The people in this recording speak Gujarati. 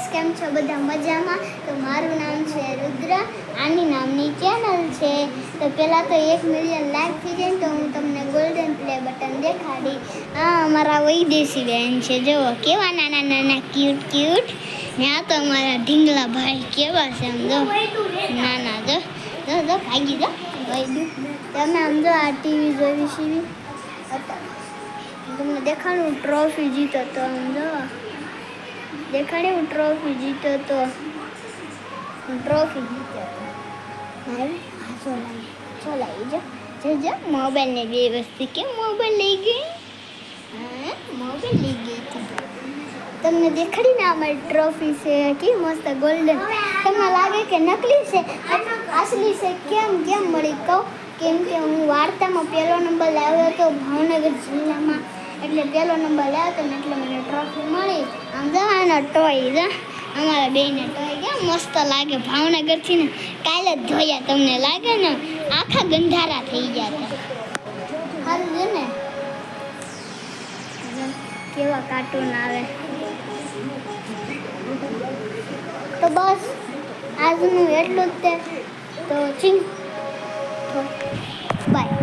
ગાઈસ, કેમ છો બધા મજામાં? તો મારું નામ છે રુદ્ર, આની નામની ચેનલ છે. તો પહેલાં તો 1 મિલિયન લાઈક થઈ જાય તો હું તમને ગોલ્ડન પ્લે બટન દેખાડી. આ અમારા વૈદેશી બેન છે, જુઓ કેવા નાના નાના ક્યુટ ક્યુટ. ને આ તો અમારા ઢીંગલા ભાઈ કેવા છે, આમ જો નાના, જો ભાગી જો ભાઈ. તમે આમ જો આ ટીવી જોઈ સીવી તમને દેખાડું ટ્રોફી જીતો તો, આમ જો દેખાડે હું ટ્રોફી જીત્યો તો, સોલાઈ જો મોબાઈલને બે વસ્તુ કેમ મોબાઈલ લઈ ગઈ, મોબાઈલ લઈ ગઈ હતી. તમને દેખાડીને અમારી ટ્રોફી છે કેવી મસ્ત ગોલ્ડન. તમને લાગે કે નકલી છે asલી છે, કેમ મળી કહું? કેમ કે હું વાર્તામાં પહેલો નંબર લાવ્યો હતો ભાવનગર જિલ્લામાં, એટલે પહેલો નંબર લાવ્યો હતો ને એટલે મને ટ્રોફી મળી. આમ જો આનો ટોય જો અમારા બેને ટોય કેમ મસ્ત લાગે, ભાવનગરથી ને કાલે જ ધોયા. તમને લાગે ને આખા ગંધારા થઈ ગયા હતા. સારું છે ને, કેવા કાર્ટૂન આવે. તો બસ આજનું એટલું જ તે. તો બાય.